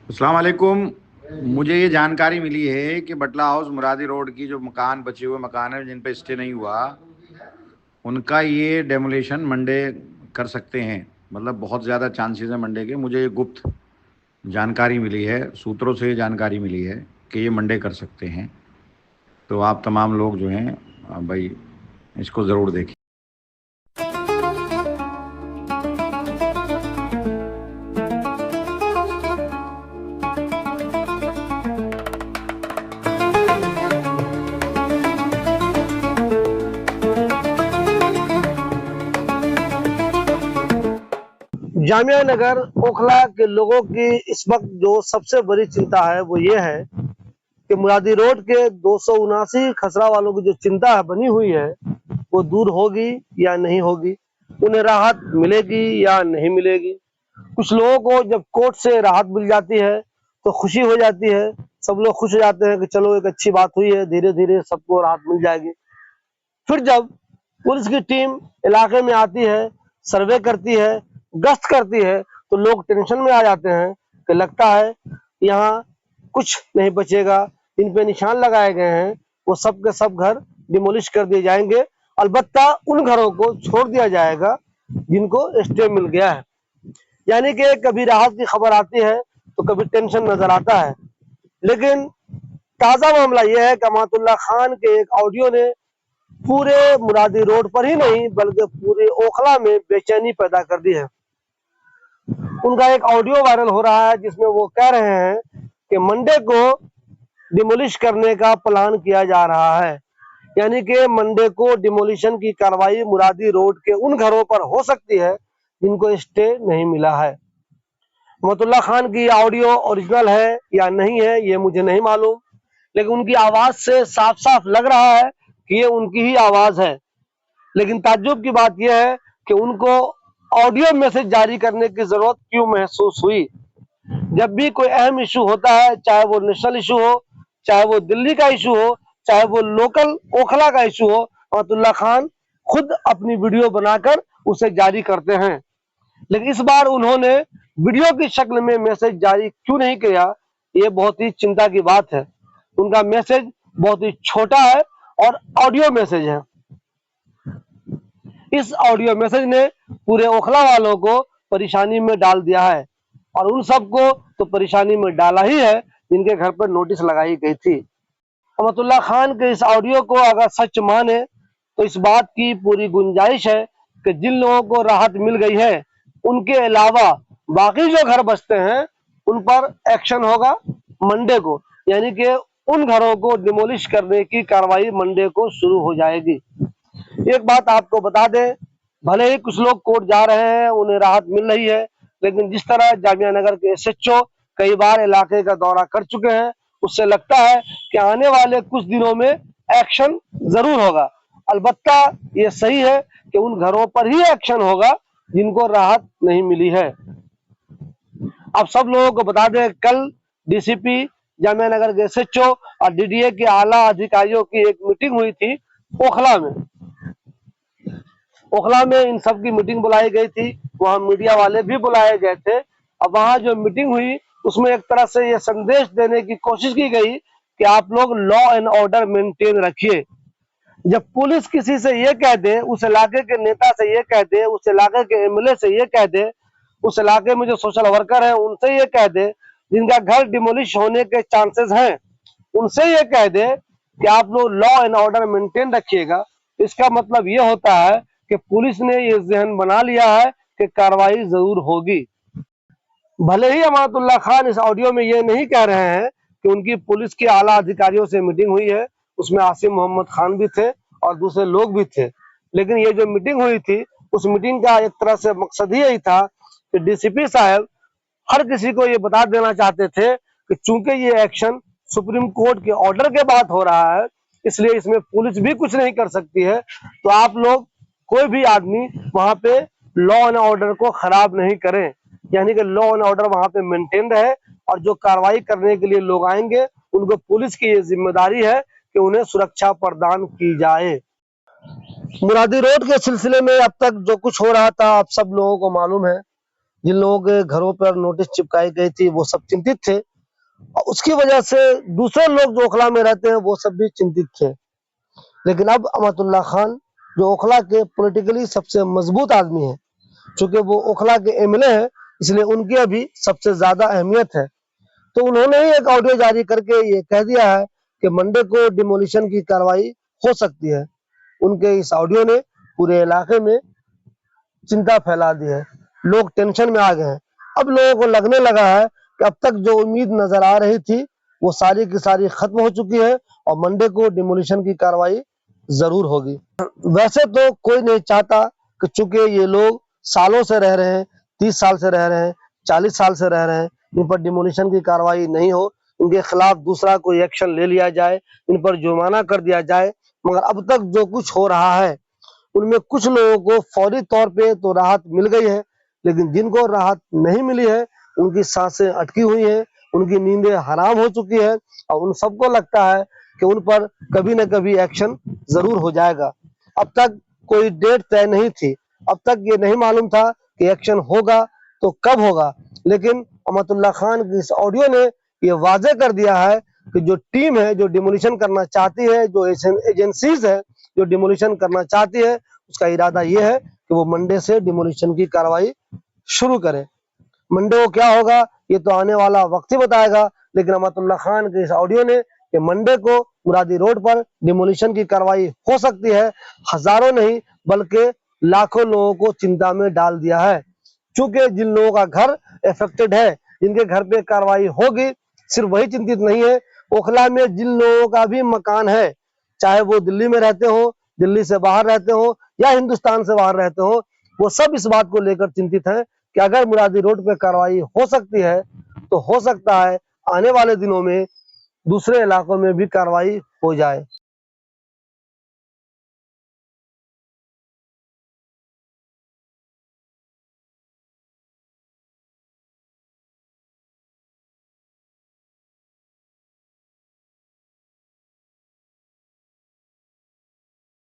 अस्सलाम वालेकुम। मुझे ये जानकारी मिली है कि बटला हाउस मुरादी रोड की जो मकान बचे हुए मकान है जिन पे स्टे नहीं हुआ, उनका ये डेमोलिशन मंडे कर सकते हैं। मतलब बहुत ज़्यादा चांसेस है मंडे के। मुझे ये गुप्त जानकारी मिली है, सूत्रों से जानकारी मिली है कि ये मंडे कर सकते हैं। तो आप तमाम लोग जो हैं भाई इसको ज़रूर देखें। जामिया नगर ओखला के लोगों की इस वक्त जो सबसे बड़ी चिंता है वो ये है कि मुरादी रोड के 279 खसरा वालों की जो चिंता है बनी हुई है वो दूर होगी या नहीं होगी, उन्हें राहत मिलेगी या नहीं मिलेगी। कुछ लोगों को जब कोर्ट से राहत मिल जाती है तो खुशी हो जाती है, सब लोग खुश हो जाते हैं कि चलो एक अच्छी बात हुई है, धीरे धीरे सबको राहत मिल जाएगी। फिर जब पुलिस की टीम इलाके में आती है, सर्वे करती है, गश्त करती है, तो लोग टेंशन में आ जाते हैं कि लगता है यहाँ कुछ नहीं बचेगा, इन पे निशान लगाए गए हैं, वो सब के सब घर डिमोलिश कर दिए जाएंगे। अलबत्ता उन घरों को छोड़ दिया जाएगा जिनको स्टे मिल गया है। यानी कि कभी राहत की खबर आती है तो कभी टेंशन नजर आता है। लेकिन ताजा मामला यह है कि अमातुल्लाह खान के एक ऑडियो ने पूरे मुरादी रोड पर ही नहीं बल्कि पूरे ओखला में बेचैनी पैदा कर दी है। उनका एक ऑडियो वायरल हो रहा है जिसमें वो कह रहे हैं कि मंडे को डिमोलिश करने का प्लान किया जा रहा है। यानी कि मंडे को डिमोलिशन की कार्रवाई मुरादी रोड के उन घरों पर हो सकती है जिनको स्टे नहीं मिला है। अहमतुल्लाह खान की ऑडियो ओरिजिनल है या नहीं है ये मुझे नहीं मालूम, लेकिन उनकी आवाज से साफ साफ लग रहा है कि ये उनकी ही आवाज है। लेकिन ताज्जुब की बात यह है कि उनको ऑडियो मैसेज जारी करने की जरूरत क्यों महसूस हुई। जब भी कोई अहम इशू होता है, चाहे वो नेशनल इशू हो, चाहे वो दिल्ली का इशू हो, चाहे वो लोकल ओखला का इशू हो, अहमतुल्लाह खान खुद अपनी वीडियो बनाकर उसे जारी करते हैं। लेकिन इस बार उन्होंने वीडियो की शक्ल में मैसेज जारी क्यों नहीं किया, ये बहुत ही चिंता की बात है। उनका मैसेज बहुत ही छोटा है और ऑडियो मैसेज है। इस ऑडियो मैसेज ने पूरे ओखला वालों को परेशानी में डाल दिया है और उन सबको तो परेशानी में डाला ही है जिनके घर पर नोटिस लगाई गई थी। अहमतुल्लाह खान के इस ऑडियो को अगर सच माने तो इस बात की पूरी गुंजाइश है कि जिन लोगों को राहत मिल गई है उनके अलावा बाकी जो घर बचते हैं उन पर एक्शन होगा मंडे को। यानी कि उन घरों को डिमोलिश करने की कार्रवाई मंडे को शुरू हो जाएगी। एक बात आपको बता दें, भले ही कुछ लोग कोर्ट जा रहे हैं, उन्हें राहत मिल रही है, लेकिन जिस तरह जामिया नगर के एसएचओ कई बार इलाके का दौरा कर चुके हैं, उससे लगता है कि आने वाले कुछ दिनों में एक्शन जरूर होगा। अलबत्ता ये सही है कि उन घरों पर ही एक्शन होगा जिनको राहत नहीं मिली है। अब सब लोगों को बता दें, कल डीसीपी, जामिया नगर के एसएचओ और डीडीए के आला अधिकारियों की एक मीटिंग हुई थी ओखला में। ओखला में इन सब की मीटिंग बुलाई गई थी, वहां मीडिया वाले भी बुलाए गए थे। अब वहां जो मीटिंग हुई उसमें एक तरह से ये संदेश देने की कोशिश की गई कि आप लोग लॉ एंड ऑर्डर मेंटेन रखिए। जब पुलिस किसी से ये कह दे, उस इलाके के नेता से ये कह दे, उस इलाके के एमएलए से ये कह दे, उस इलाके में जो सोशल वर्कर है उनसे ये कह दे, जिनका घर डिमोलिश होने के चांसेस हैं उनसे ये कह दे कि आप लोग लॉ एंड ऑर्डर मेंटेन रखिएगा, इसका मतलब ये होता है कि पुलिस ने ये जहन बना लिया है कि कार्रवाई जरूर होगी। भले ही अमातुल्लाह खान इस ऑडियो में ये नहीं कह रहे हैं कि उनकी पुलिस के आला अधिकारियों से मीटिंग हुई है, उसमें आसिम मोहम्मद खान भी थे और दूसरे लोग भी थे, लेकिन ये जो मीटिंग हुई थी उस मीटिंग का एक तरह से मकसद ही यही था कि डीसीपी साहब हर किसी को ये बता देना चाहते थे कि चूंकि ये एक्शन सुप्रीम कोर्ट के ऑर्डर के बाद हो रहा है, इसलिए इसमें पुलिस भी कुछ नहीं कर सकती है। तो आप लोग कोई भी आदमी वहां पे लॉ एंड ऑर्डर को खराब नहीं करें, यानी कि लॉ एंड ऑर्डर वहां पे मेंटेन रहे और जो कार्रवाई करने के लिए लोग आएंगे उनको पुलिस की ये जिम्मेदारी है कि उन्हें सुरक्षा प्रदान की जाए। मुरादी रोड के सिलसिले में अब तक जो कुछ हो रहा था आप सब लोगों को मालूम है। जिन लोगों के घरों पर नोटिस चिपकाई गई थी वो सब चिंतित थे, और उसकी वजह से दूसरे लोग जो ओखला में रहते हैं वो सब भी चिंतित थे। लेकिन अब अमतुल्ला खान जो ओखला के पॉलिटिकली सबसे मजबूत आदमी है, चूंकि वो ओखला के एमएलए है, इसलिए उनकी अभी सबसे ज्यादा अहमियत है, तो उन्होंने ही एक ऑडियो जारी करके ये कह दिया है कि मंडे को डिमोलिशन की कार्रवाई हो सकती है। उनके इस ऑडियो ने पूरे इलाके में चिंता फैला दी है, लोग टेंशन में आ गए हैं। अब लोगों को लगने लगा है कि अब तक जो उम्मीद नजर आ रही थी वो सारी की सारी खत्म हो चुकी है और मंडे को डिमोलिशन की कार्रवाई जरूर होगी। वैसे तो कोई नहीं चाहता कि चूंकि ये लोग सालों से रह रहे हैं, 30 साल से रह रहे हैं, 40 साल से रह रहे हैं, इन पर डिमोलिशन की कार्रवाई नहीं हो, इनके खिलाफ दूसरा कोई एक्शन ले लिया जाए, इन पर जुर्माना कर दिया जाए। मगर अब तक जो कुछ हो रहा है उनमें कुछ लोगों को फौरी तौर पे तो राहत मिल गई है, लेकिन जिनको राहत नहीं मिली है उनकी सांसें अटकी हुई हैं, उनकी नींदें हराम हो चुकी है, और उन सबको लगता है कि उन पर कभी न कभी एक्शन जरूर हो जाएगा। अब तक कोई डेट तय नहीं थी, अब तक ये नहीं मालूम था कि एक्शन होगा तो कब होगा, लेकिन अमतुल्ला खान की इस ऑडियो ने ये वाजे कर दिया है कि जो टीम है जो डिमोलिशन करना चाहती है, जो एजेंसीज है जो डिमोलिशन करना चाहती है, उसका इरादा ये है कि वो मंडे से डिमोलिशन की कार्रवाई शुरू करे। मंडे को क्या होगा ये तो आने वाला वक्त ही बताएगा, लेकिन अमतुल्ला खान के इस ऑडियो ने कि मंडे को मुरादी रोड पर डिमोलिशन की कार्रवाई हो सकती है, हजारों नहीं बल्कि लाखों लोगों को चिंता में डाल दिया है। चूंकि जिन लोगों का घर अफेक्टेड है, जिनके घर पे कार्रवाई होगी, सिर्फ वही चिंतित नहीं है, ओखला में जिन लोगों का भी मकान है, चाहे वो दिल्ली में रहते हो, दिल्ली से बाहर रहते हो या हिंदुस्तान से बाहर रहते हो, वो सब इस बात को लेकर चिंतित हैं कि अगर मुरादी रोड पे कार्रवाई हो सकती है तो हो सकता है आने वाले दिनों में दूसरे इलाकों में भी कार्रवाई हो जाए।